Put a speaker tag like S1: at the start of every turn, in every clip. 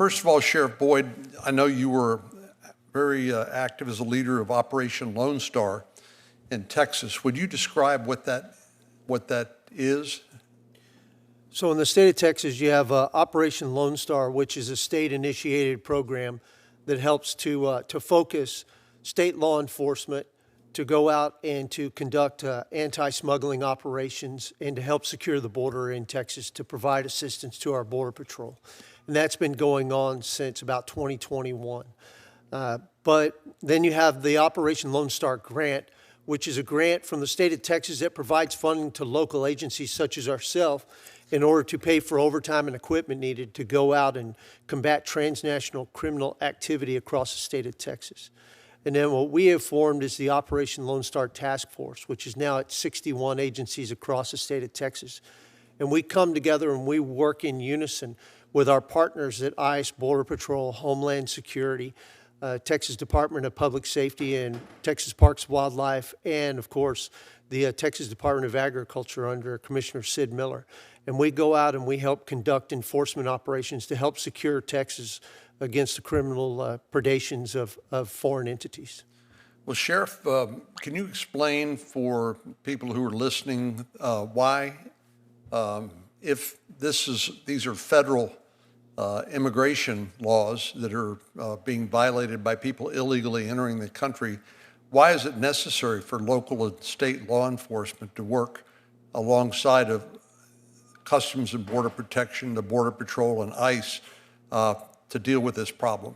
S1: First of all, Sheriff Boyd, I know you were very active as a leader of Operation Lone Star in Texas. Would you describe what that is?
S2: So in the state of Texas, you have Operation Lone Star, which is a state-initiated program that helps to focus state law enforcement to go out and to conduct anti-smuggling operations and to help secure the border in Texas, to provide assistance to our Border Patrol. And that's been going on since about 2021. But then you have the Operation Lone Star Grant, which is a grant from the state of Texas that provides funding to local agencies such as ourselves in order to pay for overtime and equipment needed to go out and combat transnational criminal activity across the state of Texas. And then what we have formed is the Operation Lone Star Task Force, which is now at 61 agencies across the state of Texas. And we come together and we work in unison with our partners at ICE, Border Patrol, Homeland Security, Texas Department of Public Safety, and Texas Parks and Wildlife, and of course, the Texas Department of Agriculture under Commissioner Sid Miller. And we go out and we help conduct enforcement operations to help secure Texas against the criminal predations of foreign entities.
S1: Well, Sheriff, can you explain for people who are listening why, if these are federal immigration laws that are being violated by people illegally entering the country, why is it necessary for local and state law enforcement to work alongside of Customs and Border Protection, the Border Patrol, and ICE to deal with this problem?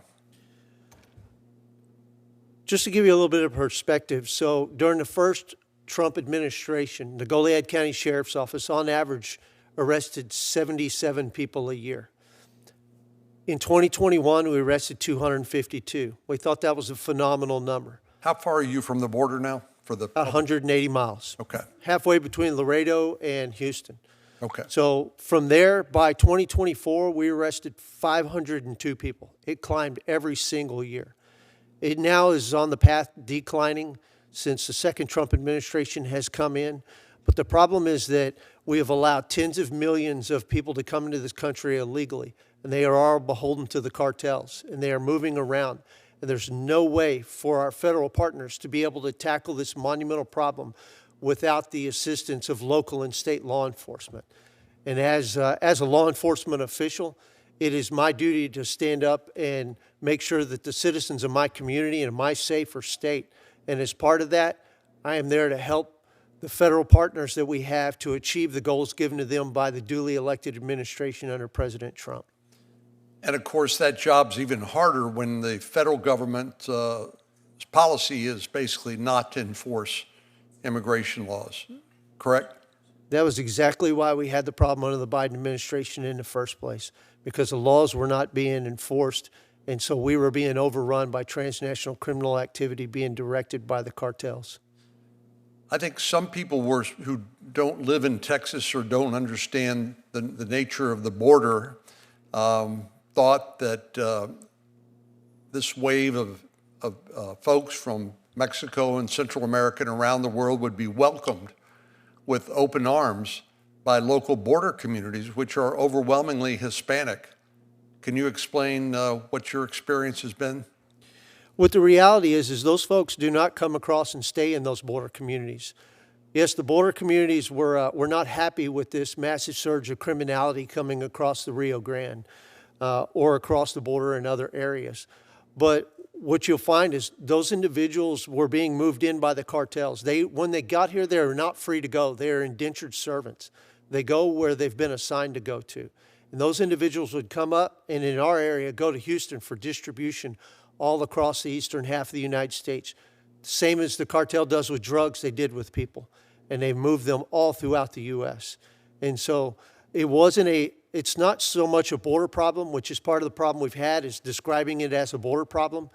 S2: Just to give you a little bit of perspective, so during the first Trump administration, the Goliad County Sheriff's Office on average arrested 77 people a year. In 2021, we arrested 252. We thought that was a phenomenal number.
S1: How far are you from the border now?
S2: 180 miles.
S1: Okay.
S2: Halfway between Laredo and Houston.
S1: Okay.
S2: So from there, by 2024, we arrested 502 people. It climbed every single year. It now is on the path declining since the second Trump administration has come in. But the problem is that we have allowed tens of millions of people to come into this country illegally, and they are all beholden to the cartels, and they are moving around. And there's no way for our federal partners to be able to tackle this monumental problem without the assistance of local and state law enforcement. And as a law enforcement official, it is my duty to stand up and make sure that the citizens of my community and my safer state. And as part of that, I am there to help the federal partners that we have to achieve the goals given to them by the duly elected administration under President Trump.
S1: And of course, that job's even harder when the federal government's policy is basically not to enforce immigration laws, correct?
S2: That was exactly why we had the problem under the Biden administration in the first place, because the laws were not being enforced, and so we were being overrun by transnational criminal activity being directed by the cartels.
S1: I think some people who don't live in Texas or don't understand the nature of the border thought that this wave of folks from Mexico and Central America and around the world would be welcomed with open arms by local border communities, which are overwhelmingly Hispanic. Can you explain what your experience has been?
S2: What the reality is those folks do not come across and stay in those border communities. Yes, the border communities were not happy with this massive surge of criminality coming across the Rio Grande or across the border in other areas. But what you'll find is those individuals were being moved in by the cartels. When they got here, they are not free to go. They are indentured servants. They go where they've been assigned to go to. And those individuals would come up and in our area go to Houston for distribution all across the eastern half of the United States. Same as the cartel does with drugs, they did with people. And they moved them all throughout the U.S. And so it's not so much a border problem, which is part of the problem we've had, is describing it as a border problem.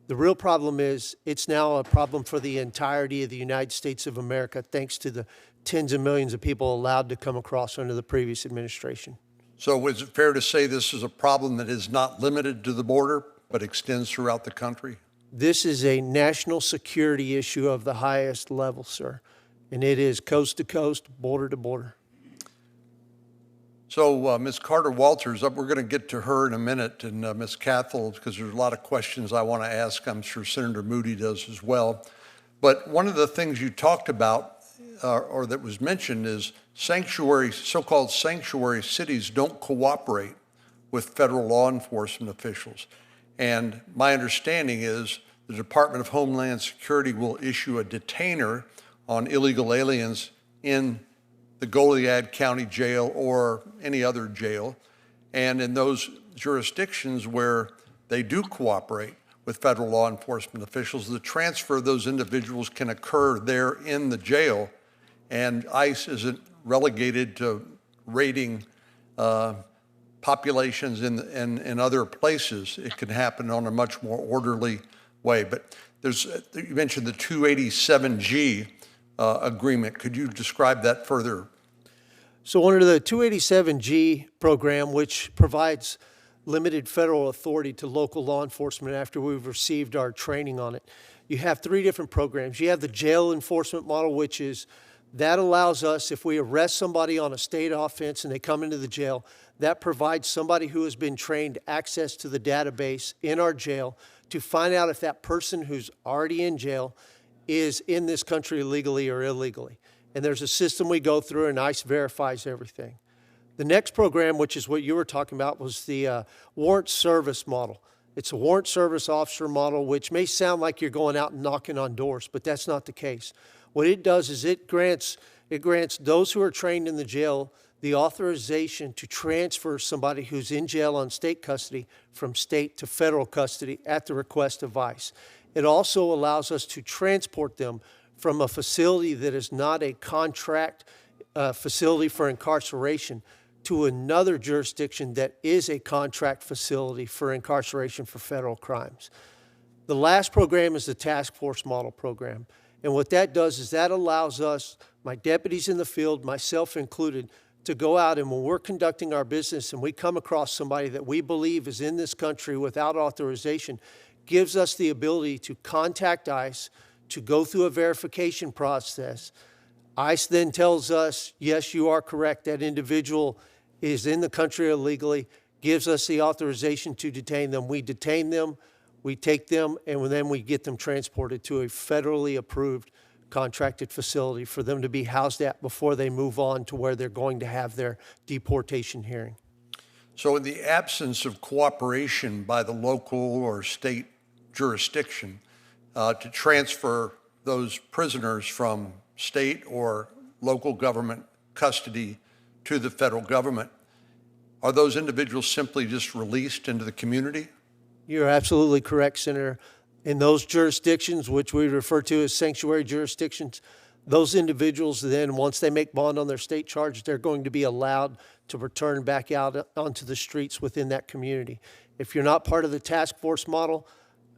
S2: The real problem is it's now a problem for the entirety of the United States of America, thanks to the tens of millions of people allowed to come across under the previous administration.
S1: So is it fair to say this is a problem that is not limited to the border, but extends throughout the country?
S2: This is a national security issue of the highest level, sir. And it is coast to coast, border to border.
S1: So Ms. Carter-Walters, we're going to get to her in a minute, and Ms. Cathell, because there's a lot of questions I want to ask. I'm sure Senator Moody does as well. But one of the things you talked about, or that was mentioned, is so-called sanctuary cities don't cooperate with federal law enforcement officials. And my understanding is the Department of Homeland Security will issue a detainer on illegal aliens in the Goliad County jail or any other jail. And in those jurisdictions where they do cooperate with federal law enforcement officials, the transfer of those individuals can occur there in the jail, and ICE isn't relegated to raiding populations in other places. It can happen on a much more orderly way. But you mentioned the 287G agreement. Could you describe that further?
S2: So under the 287G program, which provides limited federal authority to local law enforcement after we've received our training on it, you have three different programs. You have the jail enforcement model, which is that allows us, if we arrest somebody on a state offense and they come into the jail, that provides somebody who has been trained access to the database in our jail to find out if that person who's already in jail is in this country legally or illegally. And there's a system we go through, and ICE verifies everything. The next program, which is what you were talking about, was the warrant service model. It's a warrant service officer model, which may sound like you're going out and knocking on doors, but that's not the case. What it does is it grants those who are trained in the jail the authorization to transfer somebody who's in jail on state custody from state to federal custody at the request of ICE. It also allows us to transport them from a facility that is not a contract facility for incarceration to another jurisdiction that is a contract facility for incarceration for federal crimes. The last program is the task force model program. And what that does is that allows us, my deputies in the field, myself included, to go out, and when we're conducting our business and we come across somebody that we believe is in this country without authorization, gives us the ability to contact ICE, to go through a verification process. ICE then tells us, yes, you are correct, that individual is in the country illegally, gives us the authorization to detain them. We detain them, we take them, and then we get them transported to a federally approved contracted facility for them to be housed at before they move on to where they're going to have their deportation hearing.
S1: So in the absence of cooperation by the local or state jurisdiction to transfer those prisoners from state or local government custody to the federal government, are those individuals simply just released into the community?
S2: You're absolutely correct, Senator. In those jurisdictions, which we refer to as sanctuary jurisdictions, those individuals then, once they make bond on their state charge, they're going to be allowed to return back out onto the streets within that community. If you're not part of the task force model,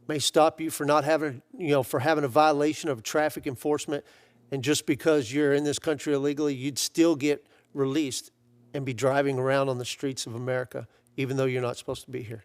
S2: it may stop you for not having, for having a violation of traffic enforcement. And just because you're in this country illegally, you'd still get released and be driving around on the streets of America, even though you're not supposed to be here.